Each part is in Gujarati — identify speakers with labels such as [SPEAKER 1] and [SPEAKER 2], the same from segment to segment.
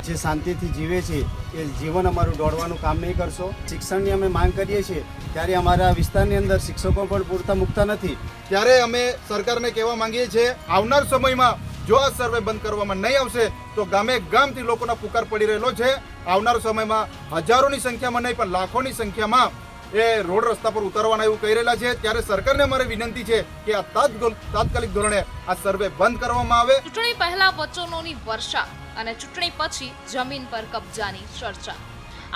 [SPEAKER 1] જે શાંતિથી જીવે છે એ જીવન અમારું દોડવાનું કામ નહીં કરશો। શિક્ષણની અમે માંગ કરીએ છીએ ત્યારે અમારા વિસ્તારની અંદર શિક્ષકો પણ પૂરતા મૂકતા નથી।
[SPEAKER 2] ત્યારે અમે સરકારને કહેવા માંગીએ છીએ આવનાર સમયમાં જો આ સર્વે બંધ કરવામાં નહીં આવશે તો ગામે ગામથી લોકોના પુકાર પડી રહેલો છે। આવનાર સમયમાં હજારોની સંખ્યામાં નહીં પણ લાખોની સંખ્યામાં એ રોડ રસ્તા પર ઉતારવાના એવું કહી રહેલા છે। ત્યારે સરકારને અમારે વિનંતી છે કે આ તાત્કાલિક ધોરણે આ સર્વે બંધ કરવામાં આવે।
[SPEAKER 3] ચૂંટણી પહેલા વચનોની વર્ષા અને ચૂંટણી પછી જમીન પર કબજાની ચર્ચા।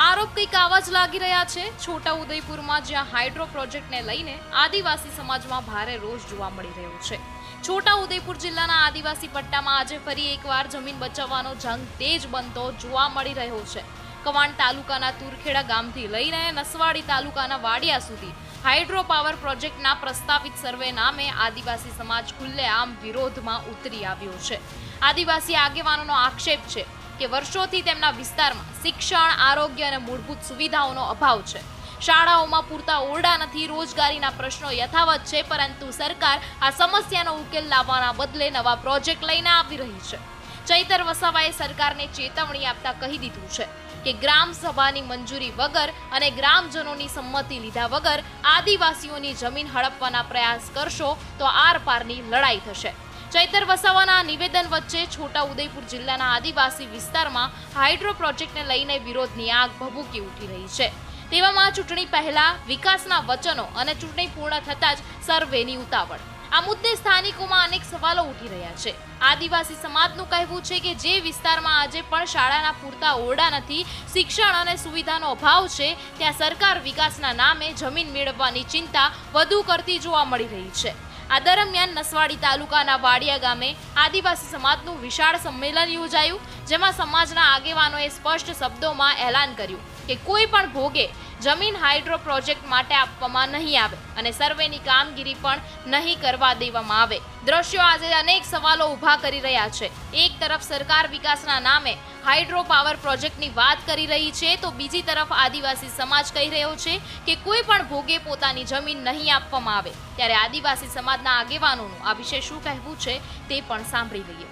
[SPEAKER 3] આરોપ કંઈક આવા જ લાગી રહ્યા છે છોટા ઉદેપુરમાં, જ્યાં હાઇડ્રો પ્રોજેક્ટને લઈને આદિવાસી સમાજમાં ભારે રોષ જોવા મળી રહ્યો છે। છોટા ઉદેપુર જિલ્લાના આદિવાસી પટ્ટામાં આજે ફરી એકવાર જમીન બચાવવાનો જંગ તેજ બનતો જોવા મળી રહ્યો છે। કવાંટ તાલુકાના તુરખેડા ગામથી લઈને નસવાડી તાલુકાના વાડિયા સુધી હાઇડ્રો પાવર પ્રોજેક્ટના પ્રસ્તાવિત સર્વે નામે આદિવાસી સમાજ ખુલ્લેઆમ વિરોધમાં ઉતરી આવ્યો છે। આદિવાસી આગેવાનોનો આક્ષેપ છે કે વર્ષોથી તેમના વિસ્તારમાં શિક્ષણ, આરોગ્ય અને મૂળભૂત સુવિધાઓનો અભાવ છે। શાળાઓમાં પૂરતા ઓરડા નથી, રોજગારીના પ્રશ્નો યથાવત છે, પરંતુ સરકાર આ સમસ્યાનો ઉકેલ લાવવાના બદલે નવા પ્રોજેક્ટ લઈને આવી રહી છે। ચૈતર વસાવાએ સરકારને ચેતવણી આપતા કહી દીધું છે કે ગ્રામ સભાની મંજૂરી વગર અને ગ્રામજનોની સંમતિ લીધા વગર આદિવાસીઓની જમીન હડપવાના પ્રયાસ કરશો તો આરપારની લડાઈ થશે। ચૈતર વસાવાના નિવેદન વચ્ચે છોટા ઉદેપુર જિલ્લાના આદિવાસી વિસ્તારમાં હાઇડ્રો પ્રોજેક્ટને લઈને વિરોધની આગ ભભૂકી ઉઠી રહી છે। તેવામાં ચૂંટણી પહેલા વિકાસના વચનો અને ચૂંટણી પૂર્ણ થતાં જ સર્વેની ઉતાવળ। આ મુદ્દે સ્થાનિકોમાં અનેક સવાલો ઉઠી રહ્યા છે। આદિવાસી સમાજનું કહેવું છે કે જે વિસ્તારમાં આજે પણ શાળાના પૂરતા ઓરડા નથી, શિક્ષણ અને સુવિધાનો અભાવ છે, ત્યાં સરકાર વિકાસના નામે જમીન મેળવવાની ચિંતા વધુ કરતી જોવા મળી રહી છે। આ દરમિયાન નસવાડી તાલુકાના વાડિયા ગામે આદિવાસી સમાજનું વિશાળ સંમેલન યોજાયું, જેમાં સમાજના આગેવાનોએ સ્પષ્ટ શબ્દોમાં એલાન કર્યું કે કોઈ પણ ભોગે જમીન હાઇડ્રો પ્રોજેક્ટ માટે આપવામાં નહીં આવે અને સર્વેની કામગીરી પણ નહીં કરવા દેવામાં આવે। દ્રશ્યો આજે અનેક સવાલો ઊભા કરી રહ્યા છે। એક તરફ સરકાર વિકાસના નામે હાઇડ્રો પાવર પ્રોજેક્ટની વાત કરી રહી છે, તો બીજી તરફ આદિવાસી સમાજ કહી રહ્યો છે કે કોઈ પણ ભોગે પોતાની જમીન નહીં આપવામાં આવે। ત્યારે આદિવાસી સમાજના આગેવાનોનું આ વિશે શું કહેવું છે તે પણ સાંભળી લઈએ।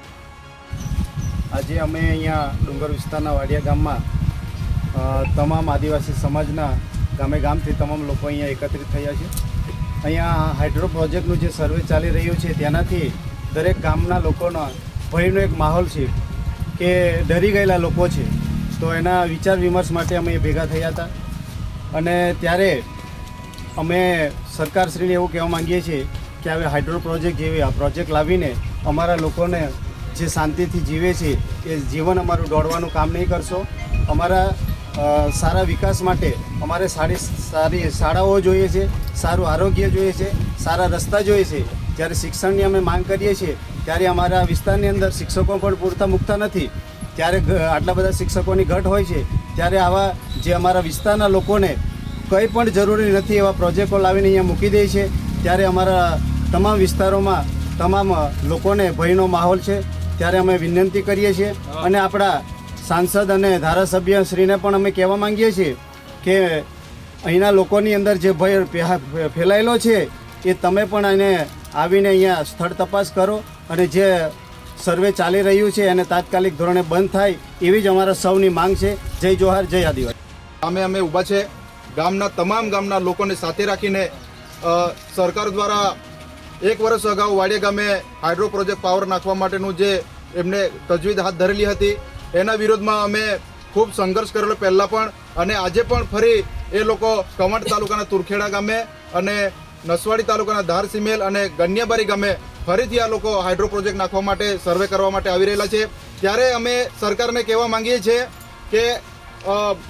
[SPEAKER 1] આજે અમે અહીંયા ડુંગર વિસ્તારના વાડિયા ગામમાં તમામ આદિવાસી સમાજના ગામથી તમામ લોકો અહીંયા એકત્રિત થયા છે। અહીંયા હાઇડ્રો પ્રોજેક્ટનું જે સર્વે ચાલી રહ્યું છે તેનાથી દરેક ગામના લોકોનો ભયનો એક માહોલ છે કે ડરી ગયેલા લોકો છે, તો એના વિચાર વિમર્શ માટે અમે ભેગા થયા હતા અને ત્યારે અમે સરકારશ્રીને એવું કહેવા માંગીએ છીએ કે હવે હાઇડ્રો પ્રોજેક્ટ જેવી આ પ્રોજેક્ટ લાવીને અમારા લોકોને જે શાંતિથી જીવે છે એ જીવન અમારું દોડવાનું કામ નહીં કરશો। અમારા સારા વિકાસ માટે અમારે સારી શાળાઓ જોઈએ છે, સારું આરોગ્ય જોઈએ છે, સારા રસ્તા જોઈએ છે। જ્યારે શિક્ષણની અમે માંગ કરીએ છીએ ત્યારે અમારા વિસ્તારની અંદર શિક્ષકો પણ પૂરતા મૂકતા નથી। ત્યારે આટલા બધા શિક્ષકોની ઘટ હોય છે, ત્યારે આવા જે અમારા વિસ્તારના લોકોને કંઈ પણ જરૂરી નથી એવા પ્રોજેક્ટો લાવીને અહીંયા મૂકી દે છે। ત્યારે અમારા તમામ વિસ્તારોમાં તમામ લોકોને ભયનો માહોલ છે। ત્યારે અમે વિનંતી કરીએ છીએ અને આપણા સાંસદ અને ધારાસભ્ય શ્રીને પણ અમે કહેવા માંગીએ છીએ કે અહીંના લોકોની અંદર જે ભય ફેલાયેલો છે એ તમે પણ એને આવીને અહીંયા સ્થળ તપાસ કરો અને જે સર્વે ચાલી રહ્યું છે એને તાત્કાલિક ધોરણે બંધ થાય એવી જ અમારા સૌની માંગ છે। જય જોહાર, જય આદિવાસી।
[SPEAKER 2] અમે ઊભા છે તમામ ગામના લોકોને સાથે રાખીને સરકાર દ્વારા 1 વર્ષ અગાઉ વાડિયા ગામે હાઇડ્રો પ્રોજેક્ટ પાવર નાખવા માટેનું જે એમને તજવીજ હાથ ધરેલી હતી એના વિરોધમાં અમે ખૂબ સંઘર્ષ કરેલો પહેલાં પણ અને આજે પણ ફરી એ લોકો કવાંટ તાલુકાના તુરખેડા ગામે અને નસવાડી તાલુકાના ધારસીમેલ અને ગન્યાબારી ગામે ફરીથી આ લોકો હાઇડ્રો પ્રોજેક્ટ નાખવા માટે સર્વે કરવા માટે આવી રહેલા છે। ત્યારે અમે સરકારને કહેવા માંગીએ છીએ કે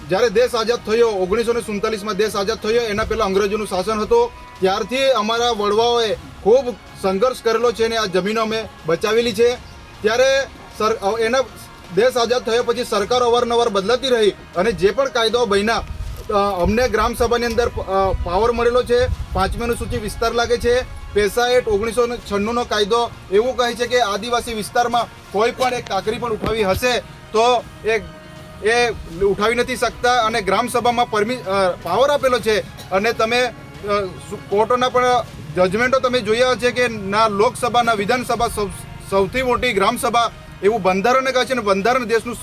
[SPEAKER 2] જ્યારે દેશ આઝાદ થયો 1947માં દેશ આઝાદ થયો એના પહેલાં અંગ્રેજોનું શાસન હતું, ત્યારથી અમારા વડવાઓએ ખૂબ સંઘર્ષ કરેલો છે અને આ જમીનો અમે બચાવેલી છે। ત્યારે એના દેશ આઝાદ થયા પછી સરકાર અવારનવાર બદલાતી રહી અને જે પણ કાયદાઓ બન્યા અમને ગ્રામસભાની અંદર પાવર મળેલો છે। 5મી સૂચિ વિસ્તાર લાગે છે। પેસા એક્ટ 1996નો કાયદો એવું કહે છે કે આદિવાસી વિસ્તારમાં કોઈ પણ એક કાંકરી પણ ઉઠાવી હશે તો એ ઉઠાવી નથી શકતા અને ગ્રામસભામાં પાવર આપેલો છે। અને તમે કોર્ટોના પણ જજમેન્ટો તમે જોયા છે કે ના લોકસભા ના વિધાનસભા સૌથી મોટી ગ્રામસભા એવું બંધારણને કહે છે અને બંધારણ દેશનું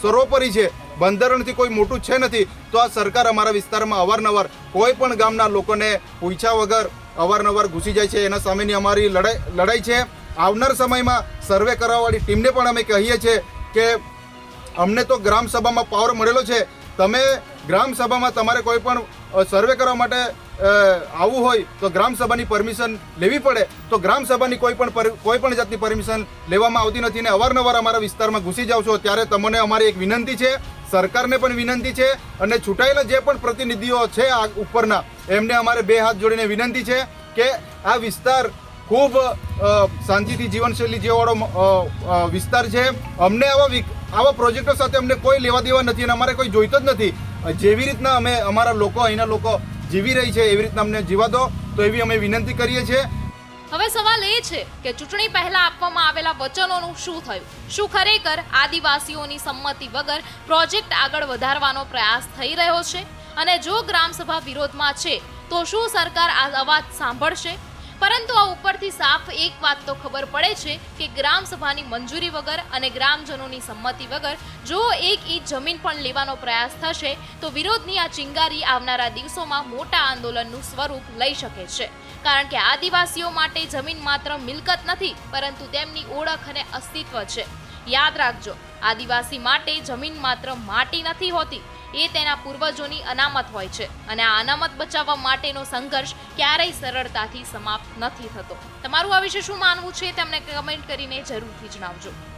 [SPEAKER 2] સર્વોપરી છે. બંધારણથી કોઈ મોટું છે નથી. તો આ સરકાર અમારા વિસ્તારમાં અવારનવાર કોઈ પણ ગામના લોકોને પૂછ્યા વગર અવારનવાર ઘૂસી જાય છે. એના સામેની અમારી લડાઈ છે. આવનાર સમયમાં સર્વે કરવાવાળી ટીમને પણ અમે કહીએ છીએ કે અમને તો ગ્રામસભામાં પાવર મળેલો છે. તમે ગ્રામસભામાં તમારે કોઈ પણ સર્વે કરવા માટે આવવું હોય તો ગ્રામસભાની પરમિશન લેવી પડે. તો ગ્રામસભાની કોઈ પણ જાતની પરમિશન લેવામાં આવતી નથી ને અવારનવાર અમારા વિસ્તારમાં ઘૂસી જાઓ છો. ત્યારે તમને અમારી એક વિનંતી છે, સરકારને પણ વિનંતી છે અને ચૂંટાયેલા જે પણ પ્રતિનિધિઓ છે આ ઉપરના એમને અમારે બે હાથ જોડીને વિનંતી છે કે આ વિસ્તાર ખૂબ શાંતિથી જીવનશૈલી જેવાળો વિસ્તાર છે. અમને આવા પ્રોજેક્ટો સાથે અમને કોઈ લેવા દેવા નથી અને અમારે કોઈ જોઈતો જ નથી. જેવી રીતના અમે અમારા લોકો અહીંના લોકો જીવી રહી છે એવી રીતના અમને જીવા દો, તો એવી અમે વિનંતી કરીએ છીએ.
[SPEAKER 3] હવે સવાલ એ છે કે ચૂંટણી પહેલા આપવામાં આવેલા વચનોનું શું થયું? શું ખરેખર આદિવાસીઓની સંમતિ વગર પ્રોજેક્ટ આગળ વધારવાનો પ્રયાસ થઈ રહ્યો છે? અને જો ગ્રામસભા વિરોધમાં છે તો શું સરકાર આ અવાજ સાંભળશે? પરંતુ આ ઉપરથી સાફ એક વાત તો ખબર પડે છે કે ગ્રામસભાની મંજૂરી વગર અને ગ્રામજનોની સંમતિ વગર જો 1 ઇંચ જમીન પણ લેવાનો પ્રયાસ થશે તો વિરોધની આ ચિંગારી આવનારા દિવસોમાં મોટા આંદોલનનું સ્વરૂપ લઈ શકે છે. કારણ કે આદિવાસીઓ માટે જમીન માત્ર મિલકત નથી પરંતુ તેમની ઓળખ અને અસ્તિત્વ છે. યાદ રાખજો, આદિવાસી માટે જમીન માત્ર માટી નથી હોતી, એ તેના પૂર્વજોની અનામત હોય છે અને આ અનામત બચાવવા માટેનો સંઘર્ષ ક્યારેય સરળતાથી સમાપ્ત નથી થતો. તમારું આ વિશે શું માનવું છે તેમને કમેન્ટ કરીને જરૂરથી જણાવજો.